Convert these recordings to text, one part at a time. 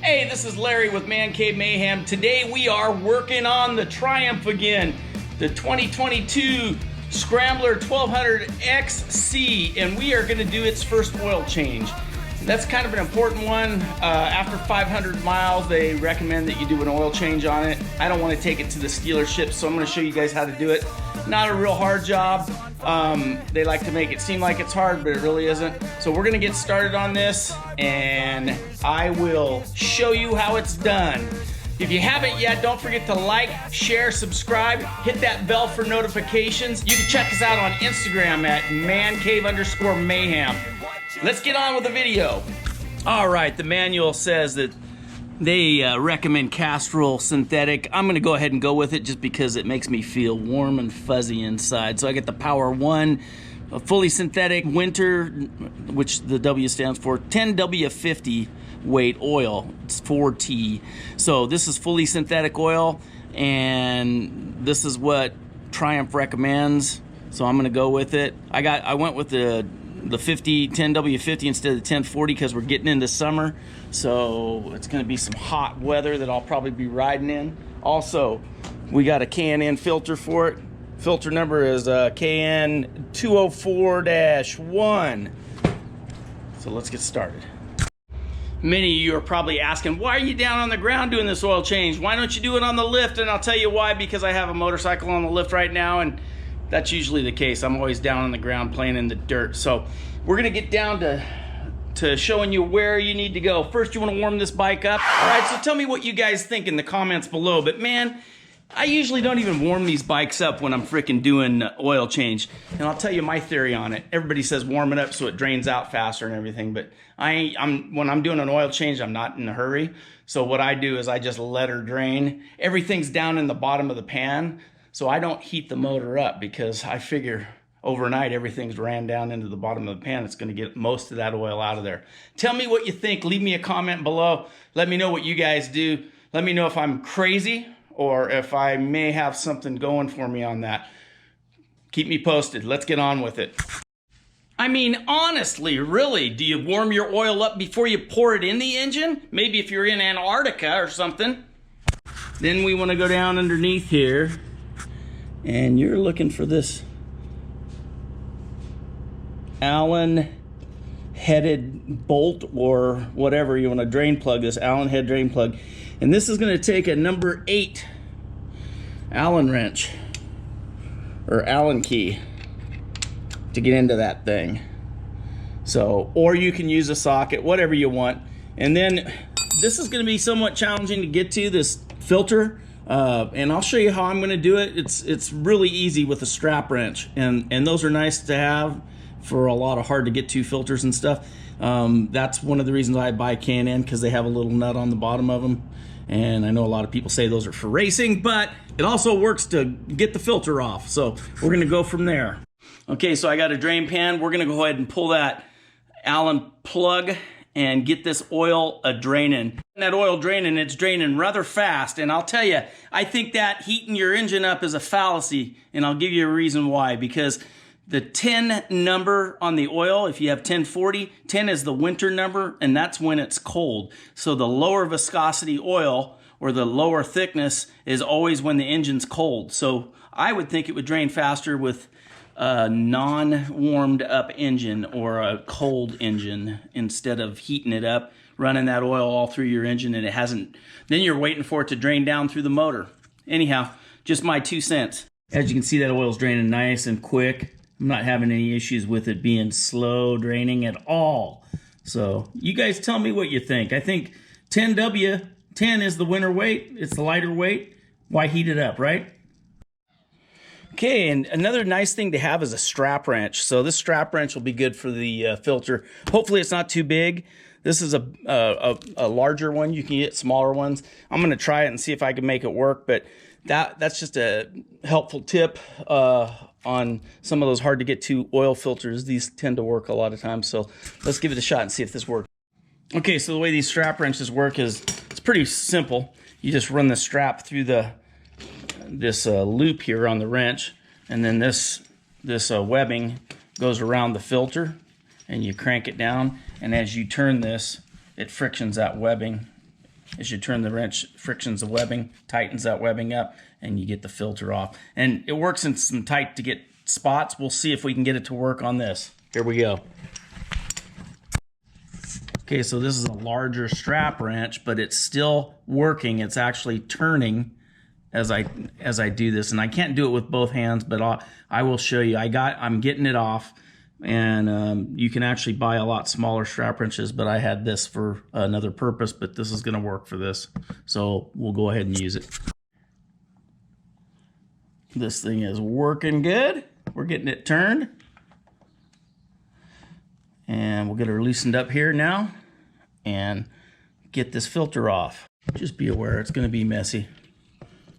Hey, this is Larry with ManCave Mayhem. Today we are working on the Triumph again, the 2022 Scrambler 1200 XC, and we are going to do its first oil change. That's kind of an important one. After 500 miles, they recommend that you do an oil change on it. I don't want to take it to the dealership, so I'm going to show you guys how to do it. Not a real hard job. They like to make it seem like it's hard, but it really isn't. So we're going to get started on this, and I will show you how it's done. If you haven't yet, don't forget to like, share, subscribe, hit that bell for notifications. You can check us out on Instagram at ManCave_Mayhem. Let's get on with the video. All right, the manual says that they recommend Castrol synthetic. I'm gonna go ahead and go with it just because it makes me feel warm and fuzzy inside. So I get the Power 1, a fully synthetic winter, which the W stands for, 10W50 weight oil. It's 4T. So this is fully synthetic oil, and this is what Triumph recommends. So I'm gonna go with it. I went with the 10W50 instead of the 1040 because we're getting into summer, so it's going to be some hot weather that I'll probably be riding in. Also, we got a K&N filter for it. Filter number is KN 204-1. So let's get started. Many of you are probably asking, why are you down on the ground doing this oil change? Why don't you do it on the lift? And I'll tell you why, because I have a motorcycle on the lift right now, and that's usually the case. I'm always down on the ground playing in the dirt. So we're gonna get down to showing you where you need to go. First, you wanna warm this bike up. All right, so tell me what you guys think in the comments below. But man, I usually don't even warm these bikes up when I'm freaking doing oil change. And I'll tell you my theory on it. Everybody says warm it up so it drains out faster and everything, but when I'm doing an oil change, I'm not in a hurry. So what I do is I just let her drain. Everything's down in the bottom of the pan, so I don't heat the motor up because I figure overnight everything's ran down into the bottom of the pan. It's going to get most of that oil out of there. Tell me what you think. Leave me a comment below. Let me know what you guys do. Let me know if I'm crazy or if I may have something going for me on that. Keep me posted. Let's get on with it. I mean, honestly, really, do you warm your oil up before you pour it in the engine? Maybe if you're in Antarctica or something. Then we want to go down underneath here, and you're looking for this Allen headed bolt or whatever you want to drain plug, this Allen head drain plug. And this is going to take a number 8 Allen wrench or Allen key to get into that thing. So, or you can use a socket, whatever you want. And then this is going to be somewhat challenging to get to, this filter. And I'll show you how I'm going to do it. It's really easy with a strap wrench, and those are nice to have for a lot of hard to get to filters and stuff. That's one of the reasons I buy K&N, because they have a little nut on the bottom of them, and I know a lot of people say those are for racing, but it also works to get the filter off. So we're going to go from there. Okay, so I got a drain pan. We're going to go ahead and pull that Allen plug and get this oil draining. That oil draining, it's draining rather fast, and I'll tell you, I think that heating your engine up is a fallacy, and I'll give you a reason why. Because the 10 number on the oil, if you have 1040, 10 is the winter number, and that's when it's cold. So the lower viscosity oil, or the lower thickness, is always when the engine's cold. So I would think it would drain faster with a non-warmed up engine or a cold engine, instead of heating it up, running that oil all through your engine, and it hasn't, then you're waiting for it to drain down through the motor. Anyhow, just my 2 cents. As you can see, that oil's draining nice and quick. I'm not having any issues with it being slow draining at all. So you guys tell me what you think. I think 10W, 10 is the winter weight. It's the lighter weight. Why heat it up, right? Okay, and another nice thing to have is a strap wrench. So this strap wrench will be good for the filter. Hopefully it's not too big. This is a larger one. You can get smaller ones. I'm going to try it and see if I can make it work, but that's just a helpful tip on some of those hard to get to oil filters. These tend to work a lot of times, so let's give it a shot and see if this works. Okay, so the way these strap wrenches work is it's pretty simple. You just run the strap through this loop here on the wrench, and then this webbing goes around the filter, and you crank it down, and as you turn this, it frictions that webbing As you turn the wrench, frictions the webbing, tightens that webbing up, and you get the filter off. And it works in some tight to get spots. We'll see if we can get it to work on this. Here we go. Okay, so this is a larger strap wrench, but it's still working. It's actually turning as I do this, and I can't do it with both hands, but I will show you. I'm getting it off, and you can actually buy a lot smaller strap wrenches, but I had this for another purpose, but this is going to work for this, so we'll go ahead and use it. This thing is working good. We're getting it turned, and we'll get her loosened up here now and get this filter off. Just be aware it's going to be messy,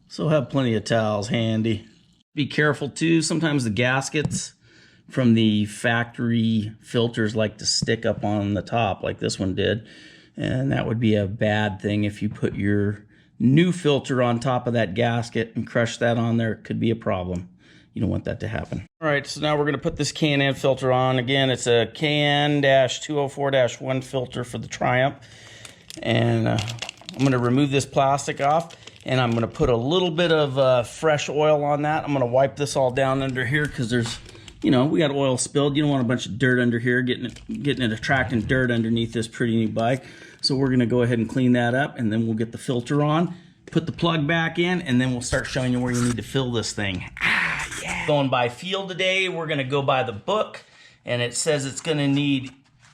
so have plenty of towels handy. Be careful too, sometimes the gaskets from the factory filters like to stick up on the top like this one did, and that would be a bad thing if you put your new filter on top of that gasket and crush that on there. It could be a problem. You don't want that to happen. All right, so now we're going to put this K&N filter on. Again, it's a KN-204-1 filter for the Triumph. And I'm going to remove this plastic off, and I'm going to put a little bit of fresh oil on that. I'm going to wipe this all down under here because there's, you know, we got oil spilled. You don't want a bunch of dirt under here, getting it attracting dirt underneath this pretty new bike. So we're going to go ahead and clean that up, and then we'll get the filter on, put the plug back in, and then we'll start showing you where you need to fill this thing. Yeah. Going by feel today, we're going to go by the book, and it says it's going to need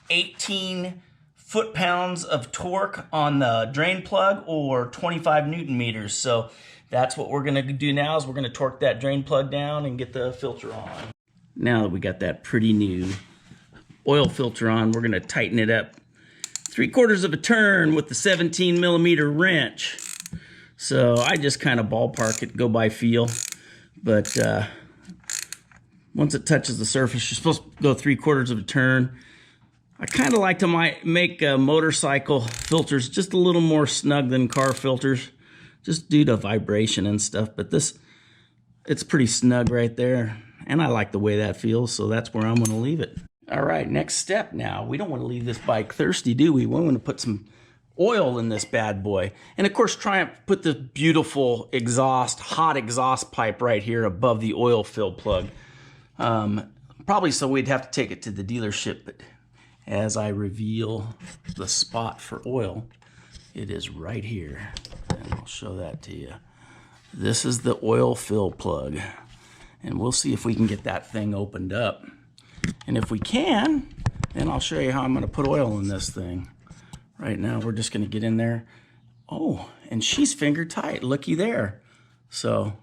18 foot-pounds of torque on the drain plug or 25 Newton meters. So that's what we're going to do now, is we're going to torque that drain plug down and get the filter on. Now that we got that pretty new oil filter on, we're going to tighten it up 3/4 of a turn with the 17mm wrench. So I just kind of ballpark it, go by feel. But once it touches the surface, you're supposed to go 3/4 of a turn. I kind of like to make motorcycle filters just a little more snug than car filters, just due to vibration and stuff. But this, it's pretty snug right there, and I like the way that feels, so that's where I'm going to leave it. All right, next step now. We don't want to leave this bike thirsty, do we? We want to put some oil in this bad boy. And of course, Triumph put this beautiful exhaust, hot exhaust pipe right here above the oil fill plug. Probably so we'd have to take it to the dealership, but as I reveal the spot for oil, it is right here. And I'll show that to you. This is the oil fill plug. And we'll see if we can get that thing opened up. And if we can, then I'll show you how I'm going to put oil in this thing. Right now, we're just going to get in there. Oh, and she's finger tight. Looky there. So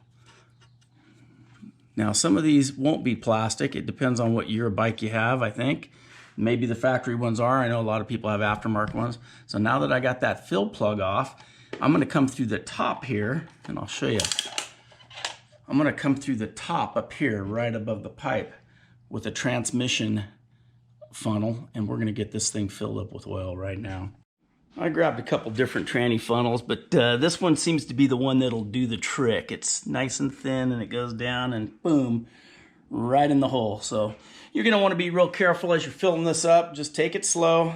now some of these won't be plastic. It depends on what year of bike you have, I think. Maybe the factory ones are. I know a lot of people have aftermarket ones. So now that I got that fill plug off, I'm going to come through the top here, and I'll show you. I'm going to come through the top up here, right above the pipe, with a transmission funnel, and we're going to get this thing filled up with oil right now. I grabbed a couple different tranny funnels, but this one seems to be the one that'll do the trick. It's nice and thin, and it goes down and boom, right in the hole. So you're going to want to be real careful as you're filling this up. Just take it slow.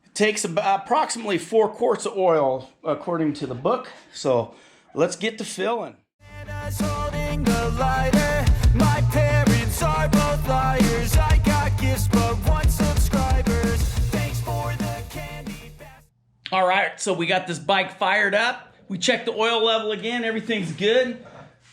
It takes about approximately 4 quarts of oil according to the book. So let's get to filling. Holding the lighter. My parents are both liars. I got gifts but 1 subscribers. Thanks for the candy. All right, so we got this bike fired up. We checked the oil level again. Everything's good.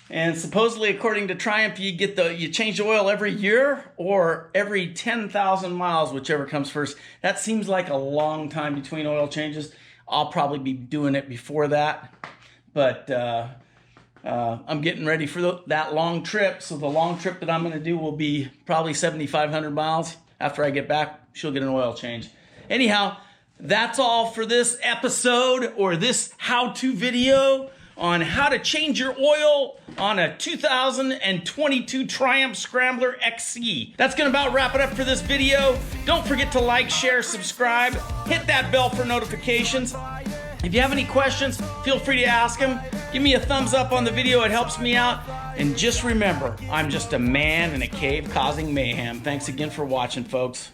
And supposedly, according to Triumph, you change the oil every year or every 10,000 miles, whichever comes first. That seems like a long time between oil changes. I'll probably be doing it before that, but I'm getting ready for that long trip. So the long trip that I'm going to do will be probably 7,500 miles. After I get back, she'll get an oil change. Anyhow, that's all for this episode, or this how-to video on how to change your oil on a 2022 Triumph Scrambler XC. That's gonna about wrap it up for this video. Don't forget to like, share, subscribe, hit that bell for notifications. If you have any questions, feel free to ask them. Give me a thumbs up on the video, it helps me out. And just remember, I'm just a man in a cave causing mayhem. Thanks again for watching, folks.